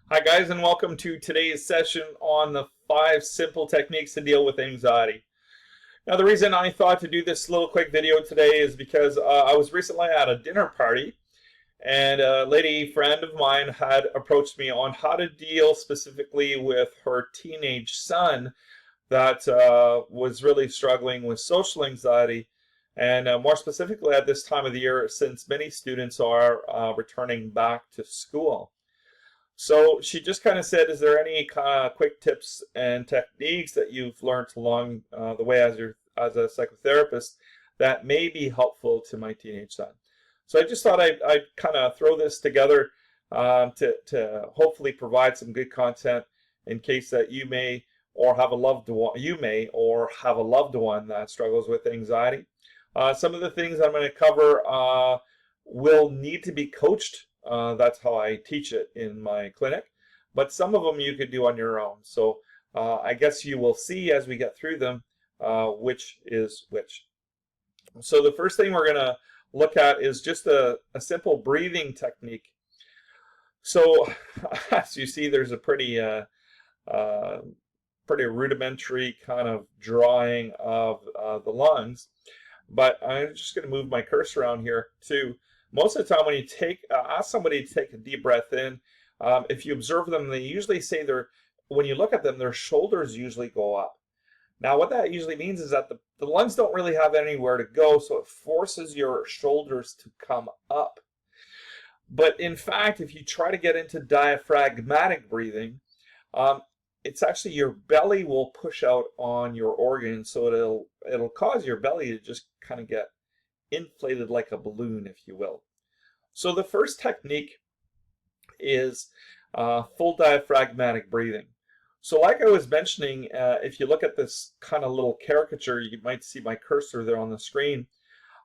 Hi guys, and welcome to today's session on the 5 simple techniques to deal with anxiety. Now the reason I thought to do this little quick video today is because I was recently at a dinner party and a lady friend of mine had approached me on how to deal specifically with her teenage son that was really struggling with social anxiety, and more specifically at this time of the year since many students are returning back to school. So she just kind of said, is there any kind of quick tips and techniques that you've learned along the way as a psychotherapist that may be helpful to my teenage son? So I just thought I'd kind of throw this together to hopefully provide some good content in case that you may or have a loved one that struggles with anxiety. Some of the things I'm going to cover will need to be coached. That's how I teach it in my clinic. But some of them you could do on your own. So I guess you will see as we get through them which is which. So the first thing we're going to look at is just a simple breathing technique. So as you see, there's a pretty rudimentary kind of drawing of the lungs. But I'm just going to move my cursor around here too. Most of the time when you ask somebody to take a deep breath in, if you observe them, they usually say when you look at them, their shoulders usually go up. Now what that usually means is that the lungs don't really have anywhere to go, so it forces your shoulders to come up. But in fact, if you try to get into diaphragmatic breathing, it's actually your belly will push out on your organs, so it'll cause your belly to just kind of get inflated like a balloon, if you will. So the first technique is full diaphragmatic breathing. So like I was mentioning, if you look at this kind of little caricature, you might see my cursor there on the screen.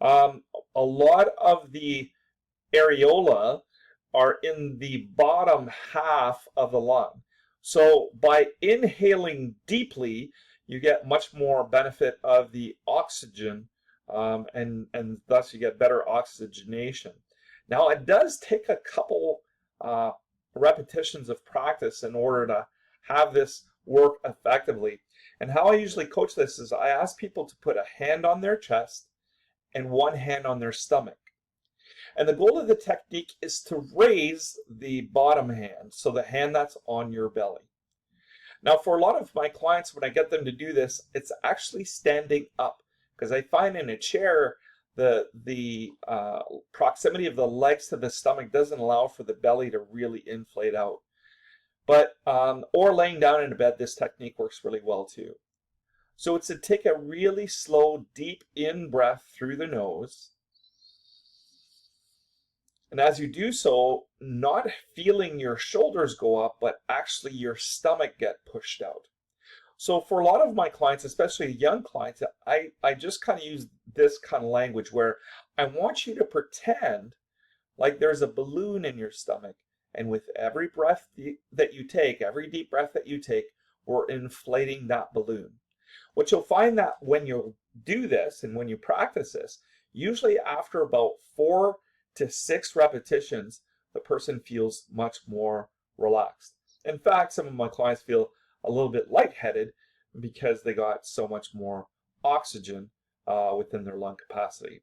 A lot of the areola are in the bottom half of the lung. So by inhaling deeply, you get much more benefit of the oxygen, and thus you get better oxygenation. Now it does take a couple repetitions of practice in order to have this work effectively. And how I usually coach this is I ask people to put a hand on their chest and one hand on their stomach. And the goal of the technique is to raise the bottom hand, so the hand that's on your belly. Now for a lot of my clients, when I get them to do this, it's actually standing up, because I find in a chair the proximity of the legs to the stomach doesn't allow for the belly to really inflate out. But or laying down in a bed, this technique works really well too. So it's to take a really slow, deep in breath through the nose. And as you do so, not feeling your shoulders go up, but actually your stomach get pushed out. So for a lot of my clients, especially young clients, I just kind of use this kind of language where I want you to pretend like there's a balloon in your stomach. And with every breath that you take, every deep breath that you take, we're inflating that balloon. What you'll find that when you do this and when you practice this, usually after about 4 to 6 repetitions, the person feels much more relaxed. In fact, some of my clients feel a little bit lightheaded because they got so much more oxygen within their lung capacity.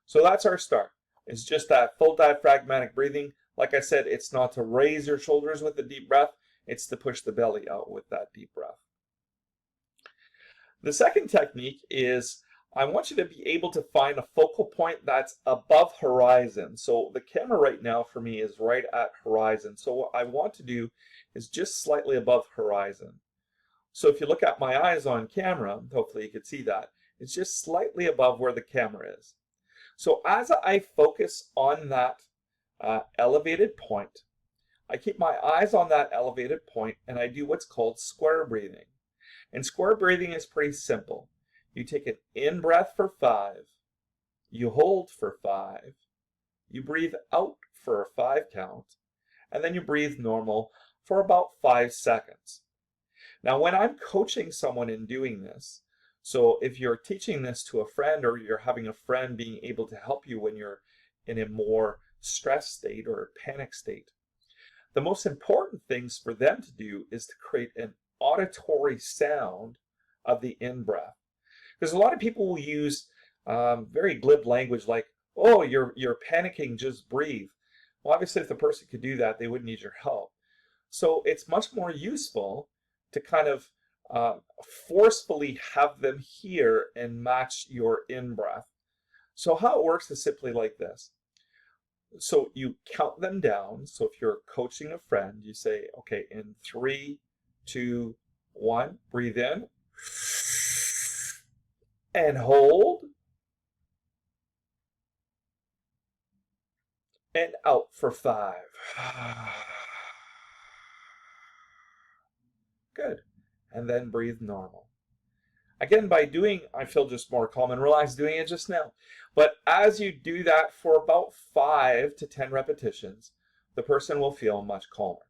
So that's our start. It's just that full diaphragmatic breathing. Like I said, it's not to raise your shoulders with a deep breath, it's to push the belly out with that deep breath. The second technique is I want you to be able to find a focal point that's above horizon. So the camera right now for me is right at horizon. So what I want to do is just slightly above horizon. So if you look at my eyes on camera, hopefully you can see that, it's just slightly above where the camera is. So as I focus on that elevated point, I keep my eyes on that elevated point and I do what's called square breathing. And square breathing is pretty simple. You take an in breath for 5, you hold for 5, you breathe out for a 5 count, and then you breathe normal for about 5 seconds. Now when I'm coaching someone in doing this, so if you're teaching this to a friend or you're having a friend being able to help you when you're in a more stressed state or a panic state, the most important things for them to do is to create an auditory sound of the in-breath. Because a lot of people will use very glib language like, oh, you're panicking, just breathe. Well, obviously, if the person could do that, they wouldn't need your help. So it's much more useful to kind of forcefully have them hear and match your in-breath. So how it works is simply like this. So you count them down. So if you're coaching a friend, you say, okay, in 3, 2, 1, breathe in and hold and out for 5. Good. And then breathe normal. Again, by doing, I feel just more calm and relaxed doing it just now. But as you do that for about 5 to 10 repetitions, the person will feel much calmer.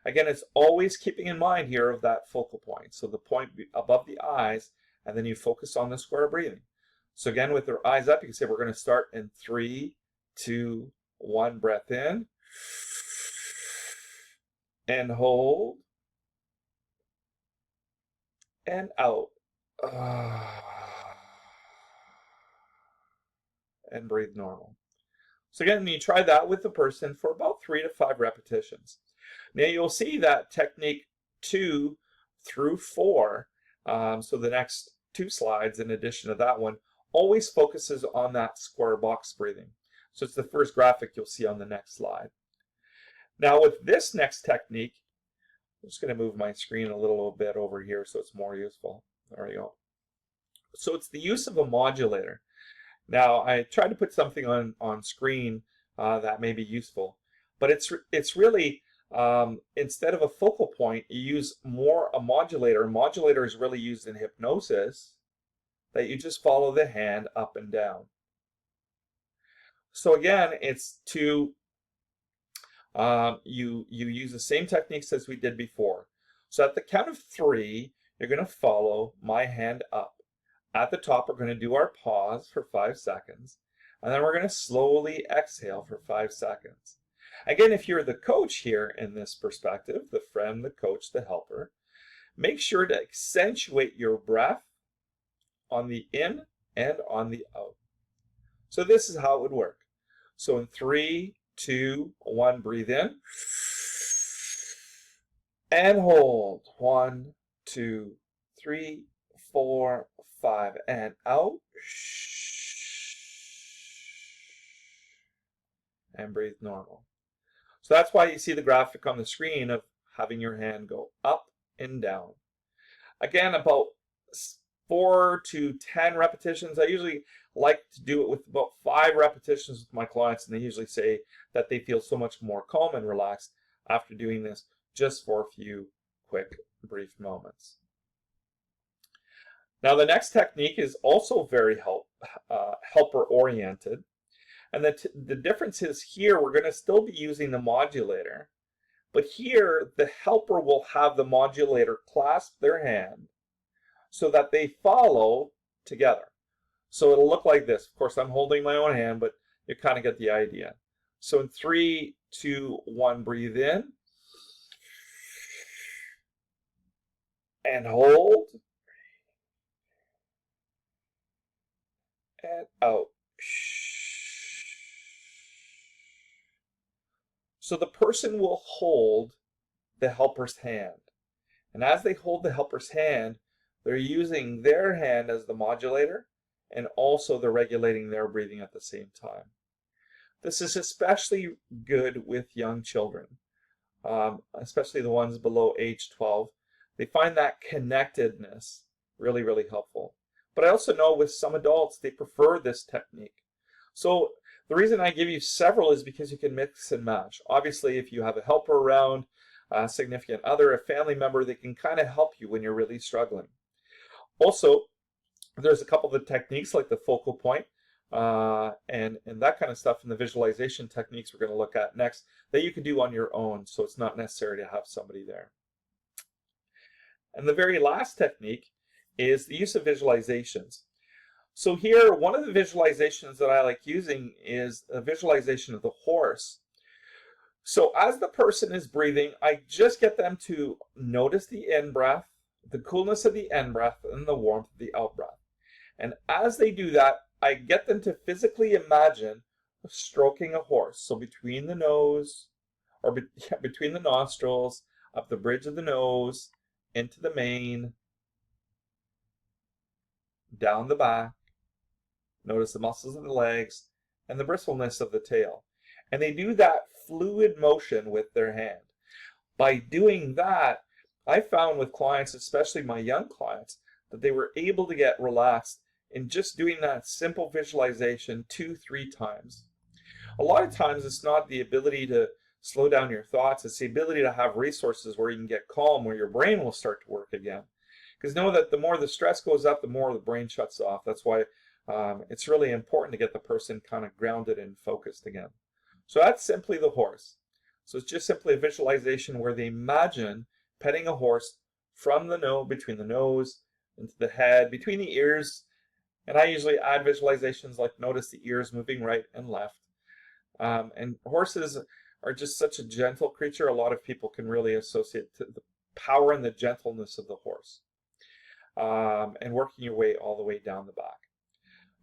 Again, it's always keeping in mind here of that focal point. So the point above the eyes, and then you focus on the square breathing. So again, with their eyes up, you can say we're going to start in 3, 2, 1, breath in, and hold, and out. And breathe normal. So again, you try that with the person for about 3 to 5 repetitions. Now you'll see that technique 2 through 4, so the next 2 slides in addition to that one, always focuses on that square box breathing. So it's the first graphic you'll see on the next slide. Now with this next technique, I'm just going to move my screen a little bit over here so it's more useful. There we go. So it's the use of a modulator. Now I tried to put something on screen that may be useful, but it's really instead of a focal point, you use more a modulator. A modulator is really used in hypnosis, that you just follow the hand up and down. So again, it's to you use the same techniques as we did before. So at the count of 3, you're going to follow my hand up. At the top, we're going to do our pause for 5 seconds, and then we're going to slowly exhale for 5 seconds. Again, if you're the coach here in this perspective, the friend, the coach, the helper, make sure to accentuate your breath on the in and on the out. So this is how it would work. So in 3, 2, 1, breathe in and hold. 1, 2, 3, 4, 5, and out. And breathe normal. So that's why you see the graphic on the screen of having your hand go up and down. Again, about 4 to 10 repetitions. I usually like to do it with about 5 repetitions with my clients, and they usually say that they feel so much more calm and relaxed after doing this just for a few quick, brief moments. Now the next technique is also very helper-oriented. And the difference is here we're going to still be using the modulator, but here the helper will have the modulator clasp their hand so that they follow together. So it'll look like this. Of course, I'm holding my own hand, but you kind of get the idea. So in 3, 2, 1, breathe in and hold and out. So the person will hold the helper's hand. And as they hold the helper's hand, they're using their hand as the modulator, and also they're regulating their breathing at the same time. This is especially good with young children, especially the ones below age 12. They find that connectedness really, really helpful. But I also know with some adults, they prefer this technique. So the reason I give you several is because you can mix and match. Obviously, if you have a helper around, a significant other, a family member, they can kind of help you when you're really struggling. Also, there's a couple of the techniques like the focal point and that kind of stuff, and the visualization techniques we're going to look at next that you can do on your own, so it's not necessary to have somebody there. And the very last technique is the use of visualizations. So here, one of the visualizations that I like using is a visualization of the horse. So as the person is breathing, I just get them to notice the in breath, the coolness of the in breath, and the warmth of the out breath. And as they do that, I get them to physically imagine stroking a horse. So between the nose, or between the nostrils, up the bridge of the nose, into the mane, down the back. Notice the muscles of the legs and the bristleness of the tail. And they do that fluid motion with their hand. By doing that, I found with clients, especially my young clients, that they were able to get relaxed in just doing that simple visualization 2-3 times. A lot of times it's not the ability to slow down your thoughts, it's the ability to have resources where you can get calm, where your brain will start to work again. Because know that the more the stress goes up, the more the brain shuts off. That's why it's really important to get the person kind of grounded and focused again. So that's simply the horse. So it's just simply a visualization where they imagine petting a horse from the nose, between the nose, into the head, between the ears. And I usually add visualizations like notice the ears moving right and left. And horses are just such a gentle creature. A lot of people can really associate the power and the gentleness of the horse. And working your way all the way down the back.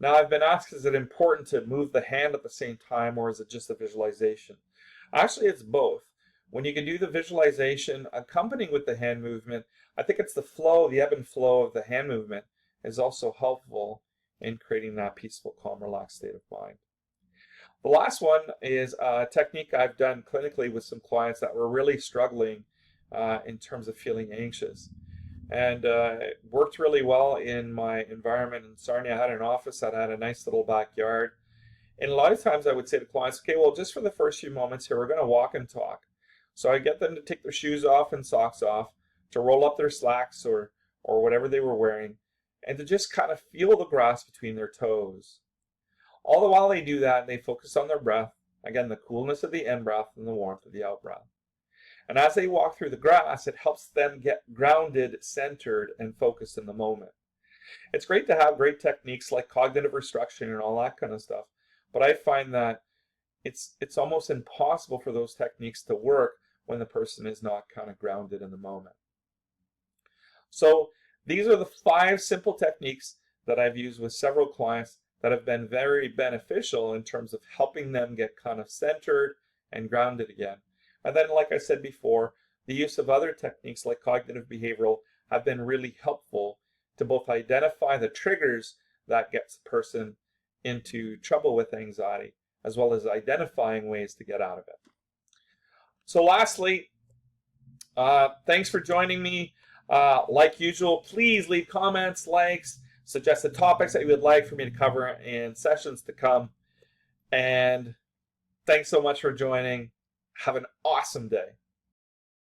Now I've been asked, is it important to move the hand at the same time, or is it just a visualization? Actually, it's both. When you can do the visualization accompanying with the hand movement, I think it's the flow, the ebb and flow of the hand movement is also helpful in creating that peaceful, calm, relaxed state of mind. The last one is a technique I've done clinically with some clients that were really struggling in terms of feeling anxious. And it worked really well in my environment in Sarnia. I had an office that had a nice little backyard. And a lot of times I would say to clients, okay, well, just for the first few moments here, we're going to walk and talk. So I get them to take their shoes off and socks off, to roll up their slacks or whatever they were wearing, and to just kind of feel the grass between their toes. All the while they do that, they focus on their breath. Again, the coolness of the in breath and the warmth of the out breath. And as they walk through the grass, it helps them get grounded, centered, and focused in the moment. It's great to have great techniques like cognitive restructuring and all that kind of stuff, but I find that it's almost impossible for those techniques to work when the person is not kind of grounded in the moment. So these are the 5 simple techniques that I've used with several clients that have been very beneficial in terms of helping them get kind of centered and grounded again. And then, like I said before, the use of other techniques like cognitive behavioral have been really helpful to both identify the triggers that gets a person into trouble with anxiety, as well as identifying ways to get out of it. So lastly, thanks for joining me. Like usual, please leave comments, likes, suggest the topics that you would like for me to cover in sessions to come. And thanks so much for joining. Have an awesome day.